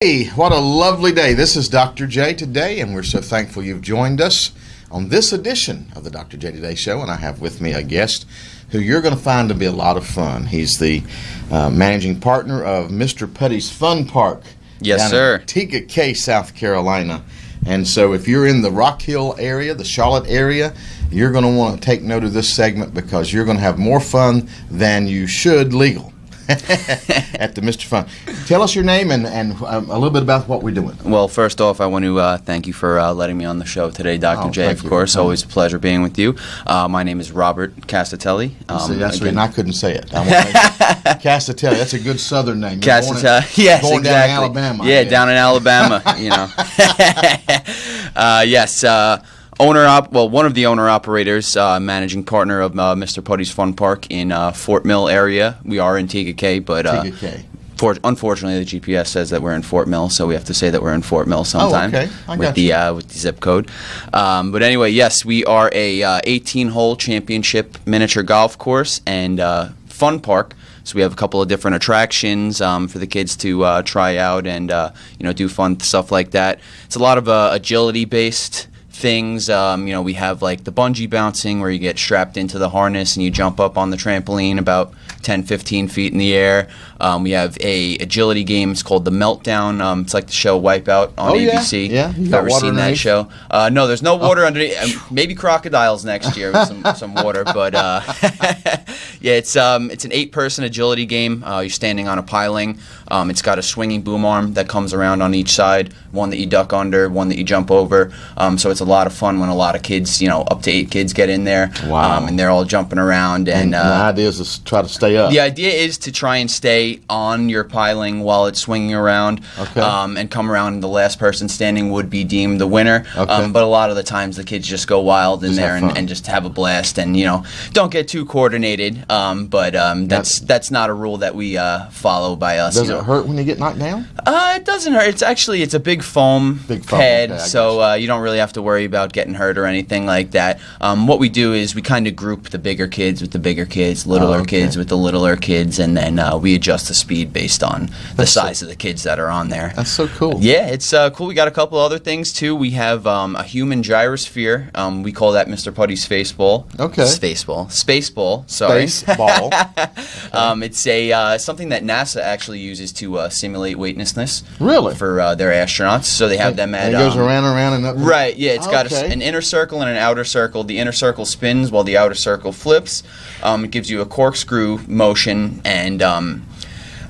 Hey, what a lovely day. This is Dr. J today, and we're so thankful you've joined us on this edition of the Dr. J Today show. And I have with me a guest who you're going to find to be a lot of fun. He's the managing partner of Mr. Putty's Fun Park. Yes, sir. In Tega Cay, South Carolina. And so if you're in the Rock Hill area, the Charlotte area, you're going to want to take note of this segment because you're going to have more fun than you should legal. At the Mr. Fun. Tell us your name and a little bit about what we're doing. Well, first off, I want to thank you for letting me on the show today, Dr. J, of course. Always a pleasure being with you. My name is Robert Castatelli. That's right, and I couldn't say it. Castatelli, that's a good southern name. Castatelli, yes, born exactly. Down in Alabama. Yeah, down in Alabama, you know. Yes, one of the owner-operators, managing partner of Mr. Putty's Fun Park in Fort Mill area. We are in Tega Cay, but unfortunately the GPS says that we're in Fort Mill, so we have to say that we're in Fort Mill sometime with the zip code. But anyway, yes, we are a 18-hole championship miniature golf course and fun park. So we have a couple of different attractions for the kids to try out and do fun stuff like that. It's a lot of agility-based things. We have like the bungee bouncing where you get strapped into the harness and you jump up on the trampoline about 10-15 feet in the air. We have a agility game. It's called The Meltdown. It's like the show Wipeout on ABC. Yeah. You've ever seen that show? No, there's no water underneath. Maybe crocodiles next year with some water. But yeah, it's an 8-person agility game. You're standing on a piling. It's got a swinging boom arm that comes around on each side. One that you duck under, one that you jump over. So it's a lot of fun when a lot of kids, up to 8 kids get in there. Wow. And they're all jumping around. And the idea is to try to stay up. The idea is to try and stay on your piling while it's swinging around. Okay. And come around, and the last person standing would be deemed the winner. Okay. But a lot of the times the kids just go wild in there and just have a blast and, don't get too coordinated. But that's not a rule that we follow by us. Does it hurt when you get knocked down? It doesn't hurt. It's a big foam pad, okay, so you don't really have to worry about getting hurt or anything like that. What we do is we kind of group the bigger kids with the bigger kids, littler kids with the littler kids, and then we adjust the speed based on the size of the kids that are on there. That's so cool. Yeah, it's cool. We got a couple other things too. We have a human gyrosphere. We call that Mr. Putty's Space Ball. Okay. Space Ball. Sorry. Space ball. It's something that NASA actually uses to simulate weightlessness. Really? For their astronauts. So they have them at. And it goes around and up. Right. Yeah. It's got an inner circle and an outer circle. The inner circle spins while the outer circle flips. It gives you a corkscrew motion, and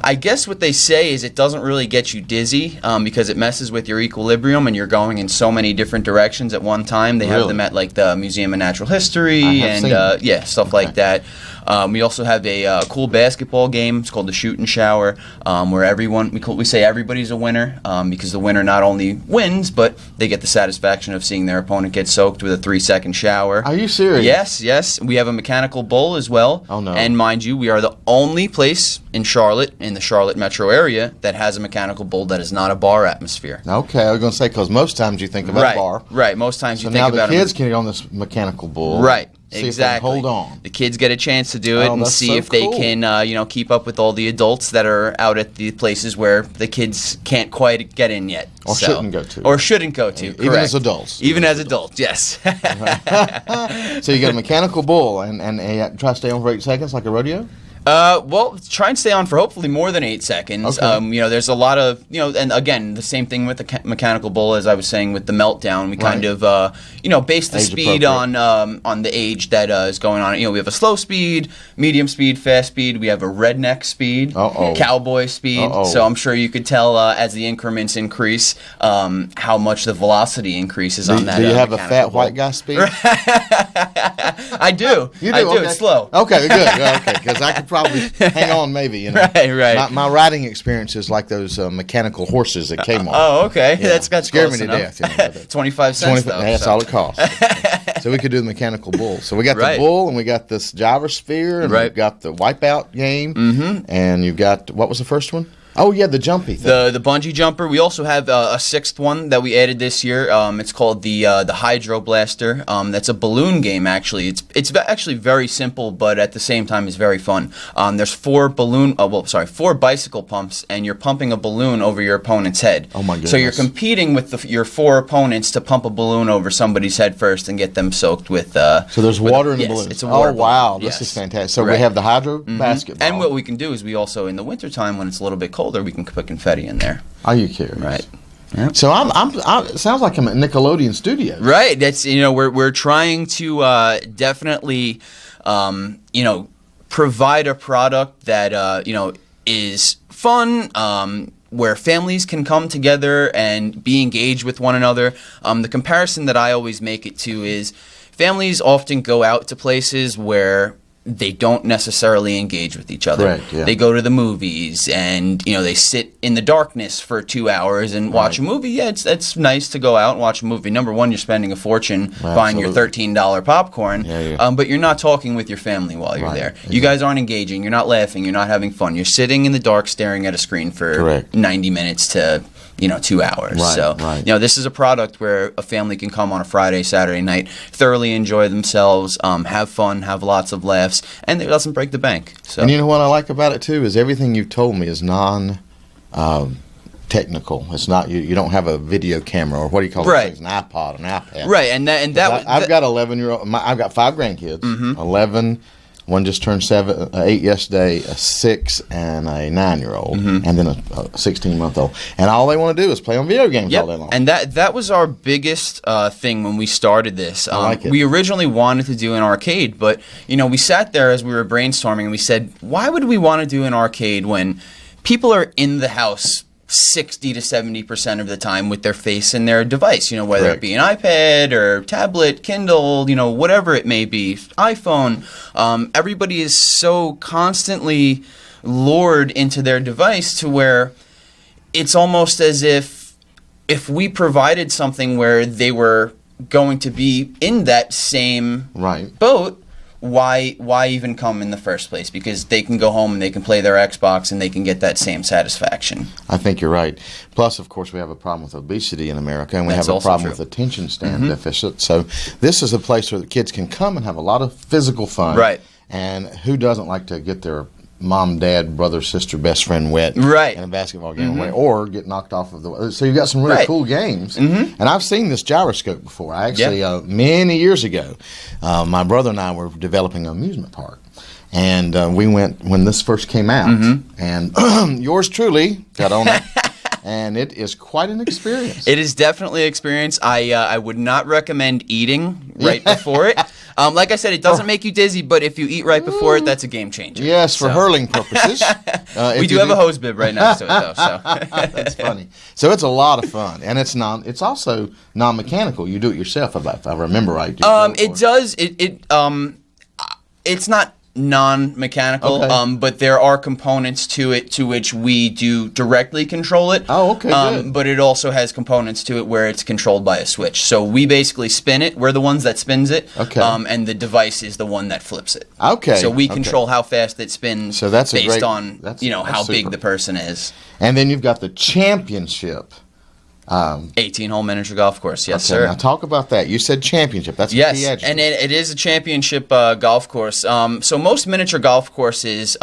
I guess what they say is it doesn't really get you dizzy because it messes with your equilibrium and you're going in so many different directions at one time. They have them at like the Museum of Natural History and stuff like that. We also have a cool basketball game. It's called the Shoot and Shower, where we say everybody's a winner because the winner not only wins, but they get the satisfaction of seeing their opponent get soaked with a 3-second shower. Are you serious? Yes. We have a mechanical bull as well. Oh, no. And mind you, we are the only place in Charlotte, in the Charlotte metro area, that has a mechanical bull that is not a bar atmosphere. Okay, I was going to say, because most times you think about a bar. Right, most times you think about about it. So now the kids can get on this mechanical bull. Right. See Exactly. If they can hold on. The kids get a chance to do it and see if they can, keep up with all the adults that are out at the places where the kids can't quite get in yet. Or shouldn't go to. Or shouldn't go to, Even as adults. Even as adults, yes. So you got a mechanical bull and try to stay on for 8 seconds like a rodeo? Well, try and stay on for hopefully more than 8 seconds. Okay. There's a lot of, and again, the same thing with the mechanical bull as I was saying with the Meltdown. We kind of, base the speed on the age that is going on. We have a slow speed, medium speed, fast speed. We have a redneck speed, cowboy speed. So I'm sure you could tell as the increments increase how much the velocity increases on that. Do you have a fat white guy speed? I do. You do? I do. Okay. It's slow. Okay, good. Okay, because I could probably hang on maybe. Right. My riding experience is like those mechanical horses at Kmart. Okay. Yeah. That's scared me close to enough. death. 25 cents, though. That's all it costs. So we could do the mechanical bull. So we got the bull, and we got this gyrosphere, and we've got the wipeout game, and you've got, what was the first one? Oh yeah, the jumpy thing. The bungee jumper. We also have a sixth one that we added this year. It's called the Hydro Blaster. That's a balloon game. Actually, it's actually very simple, but at the same time, it's very fun. There's four bicycle pumps, and you're pumping a balloon over your opponent's head. Oh my goodness! So you're competing with your four opponents to pump a balloon over somebody's head first and get them soaked with. So there's water in the balloon. It's a water balloon. Wow, yes. This is fantastic. So we have the hydro basketball, and what we can do is we also in the wintertime when it's a little bit colder, we can put confetti in there. Are you kidding? Right. Yep. So it sounds like I'm at Nickelodeon Studios. Right. That's we're trying to definitely provide a product that is fun. Where families can come together and be engaged with one another. The comparison that I always make it to is families often go out to places where they don't necessarily engage with each other. Correct, yeah. They go to the movies and they sit in the darkness for 2 hours and watch a movie. Yeah, it's nice to go out and watch a movie. Number one, you're spending a fortune buying your $13 popcorn, but you're not talking with your family while you're there. You guys aren't engaging. You're not laughing. You're not having fun. You're sitting in the dark staring at a screen for 90 minutes to 2 hours. This is a product where a family can come on a Friday, Saturday night, thoroughly enjoy themselves, have fun, have lots of laughs, and it doesn't break the bank. So. And you know what I like about it too is everything you've told me is technical. It's not you don't have a video camera or what do you call it? Right. An iPod, an iPad. Right, I've got 11-year-old. I've got 5 grandkids. 11. One just turned 8 yesterday, a 6 and a 9-year-old, and then a 16-month-old. And all they want to do is play on video games all day long. And that was our biggest thing when we started this. I like it. We originally wanted to do an arcade, but we sat there as we were brainstorming and we said, why would we want to do an arcade when people are in the house 60 to 70% of the time with their face in their device, whether it be an iPad or tablet, Kindle, whatever it may be, iPhone. Everybody is so constantly lured into their device to where it's almost as if we provided something where they were going to be in that same boat, why even come in the first place? Because they can go home and they can play their Xbox and they can get that same satisfaction. I think you're right. Plus, of course, we have a problem with obesity in America, and we have a problem with attention span deficit. So this is a place where the kids can come and have a lot of physical fun. Right. And who doesn't like to get their mom, dad, brother, sister, best friend wet in a basketball game or get knocked off of the... So you've got some really cool games. And I've seen this gyroscope before. I actually, many years ago, my brother and I were developing an amusement park. And we went when this first came out. And yours truly got on it. And it is quite an experience. It is definitely an experience. I would not recommend eating right before it. Like I said, it doesn't make you dizzy, but if you eat right before it, that's a game changer. Yes, for hurling purposes. We do have a hose bib right next to it, though. So. That's funny. So it's a lot of fun, and it's also non-mechanical. You do it yourself, if I remember right. It does. It's not non-mechanical, but there are components to it to which we do directly control it. Oh, okay, good. But it also has components to it where it's controlled by a switch. So we basically spin it. We're the ones that spins it. And the device is the one that flips it. So we control how fast it spins based on how big the person is. And then you've got the championship. 18-hole miniature golf course, yes, sir. Now talk about that. You said championship. That's a key adjective. And it is a championship golf course. So most miniature golf courses,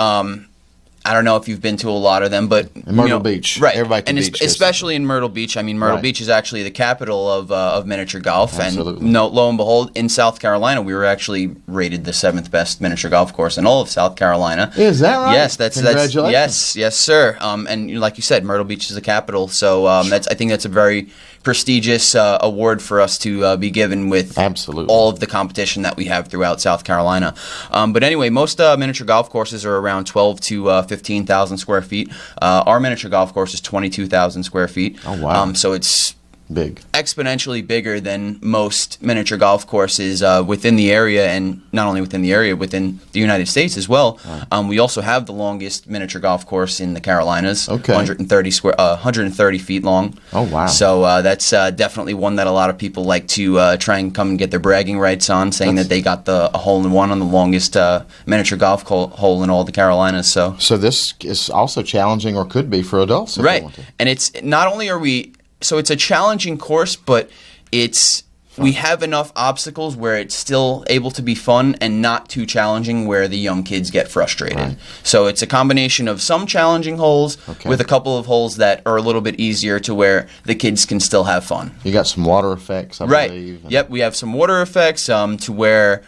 I don't know if you've been to a lot of them, but in Myrtle Beach, right? Everybody and especially in Myrtle Beach. I mean, Myrtle Beach is actually the capital of miniature golf. Absolutely. And lo and behold, in South Carolina, we were actually rated the 7th best miniature golf course in all of South Carolina. Is that right? Yes, Congratulations. yes, sir. And like you said, Myrtle Beach is the capital, so I think that's a very prestigious award for us to be given with all of the competition that we have throughout South Carolina. But anyway, most miniature golf courses are around 12 to 15,000 square feet. Our miniature golf course is 22,000 square feet. Oh, wow. So it's Big. exponentially bigger than most miniature golf courses within the area, and not only within the area, within the United States as well. Right. We also have the longest miniature golf course in the Carolinas, 130 feet long. Oh, wow. So that's definitely one that a lot of people like to try and come and get their bragging rights on, saying that they got a hole-in-one on the longest miniature golf hole in all the Carolinas. So this is also challenging, or could be, for adults if they want to. And it's not only so it's a challenging course, but we have enough obstacles where it's still able to be fun and not too challenging where the young kids get frustrated. Right. So it's a combination of some challenging holes with a couple of holes that are a little bit easier to where the kids can still have fun. You got some water effects, I believe. Yep, we have some water effects to where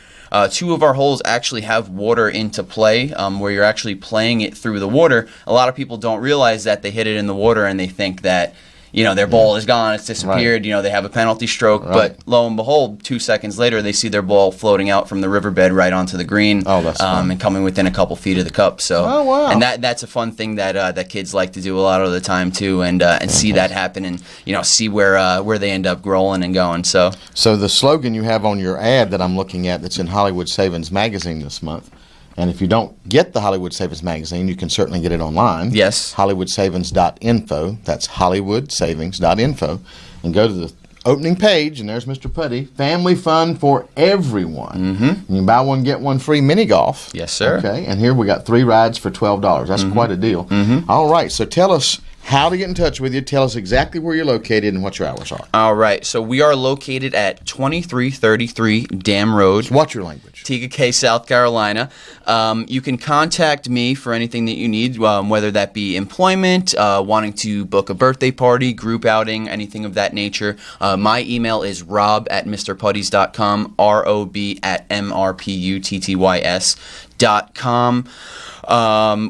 two of our holes actually have water into play, where you're actually playing it through the water. A lot of people don't realize that they hit it in the water and they think that their ball is gone, it's disappeared, right. They have a penalty stroke, right. But lo and behold, 2 seconds later, they see their ball floating out from the riverbed right onto the green, and coming within a couple feet of the cup. So, wow. And that's a fun thing that kids like to do a lot of the time too, and see that happen, and see where they end up rolling and going. So the slogan you have on your ad that I'm looking at, that's in Hollywood Savings Magazine this month. And if you don't get the Hollywood Savings Magazine, you can certainly get it online. Yes. HollywoodSavings.info. That's HollywoodSavings.info. And go to the opening page, and there's Mr. Putty. Family fun for everyone. Mm-hmm. You can buy one, get one free mini golf. Yes, sir. Okay, and here we got 3 rides for $12. That's quite a deal. Mm-hmm. All right, so tell us how to get in touch with you. Tell us exactly where you're located and what your hours are. All right. So we are located at 2333 Dam Road. What's your language? Tega Cay, South Carolina. You can contact me for anything that you need, whether that be employment, wanting to book a birthday party, group outing, anything of that nature. My email is rob@mrputtys.com, rob@mrputtys.com.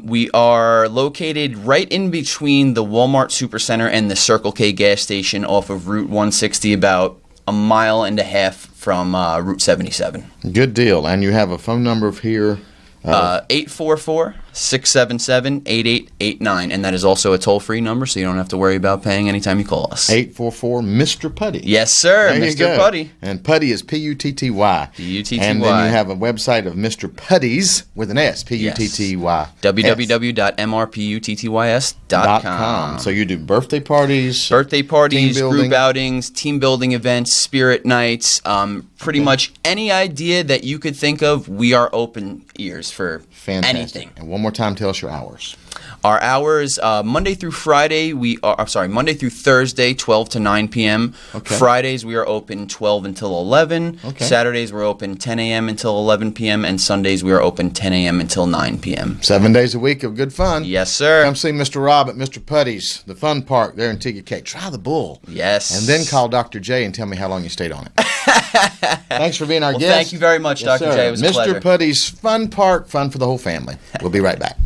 We are located right in between the Walmart Supercenter and the Circle K gas station off of Route 160, about a mile and a half from Route 77. Good deal. And you have a phone number here? 844-677-8889, and that is also a toll-free number, so you don't have to worry about paying anytime you call us. 844 Mr. Putty. Yes, sir, Mr. Putty. And Putty is P-U-T-T-Y. P-U-T-T-Y. And then you have a website of Mr. Putty's with an S, P-U-T-T-Y. Yes. www.mrputtys.com. So you do birthday parties, group outings, team building events, spirit nights, pretty much any idea that you could think of, we are open ears for anything. And one more time, tell us your hours. Our hours, Monday through Thursday, 12 to 9 p.m. Okay. Fridays, we are open 12 until 11. Okay. Saturdays, we're open 10 a.m. until 11 p.m. And Sundays, we are open 10 a.m. until 9 p.m. 7 days a week of good fun. Yes, sir. Come see Mr. Rob at Mr. Putty's, the fun park there in Tega Cay. Try the bull. Yes. And then call Dr. J and tell me how long you stayed on it. Thanks for being our guest. Thank you very much, Dr. J. It was a pleasure. Mr. Putty's Fun Park, fun for the whole family. We'll be right back.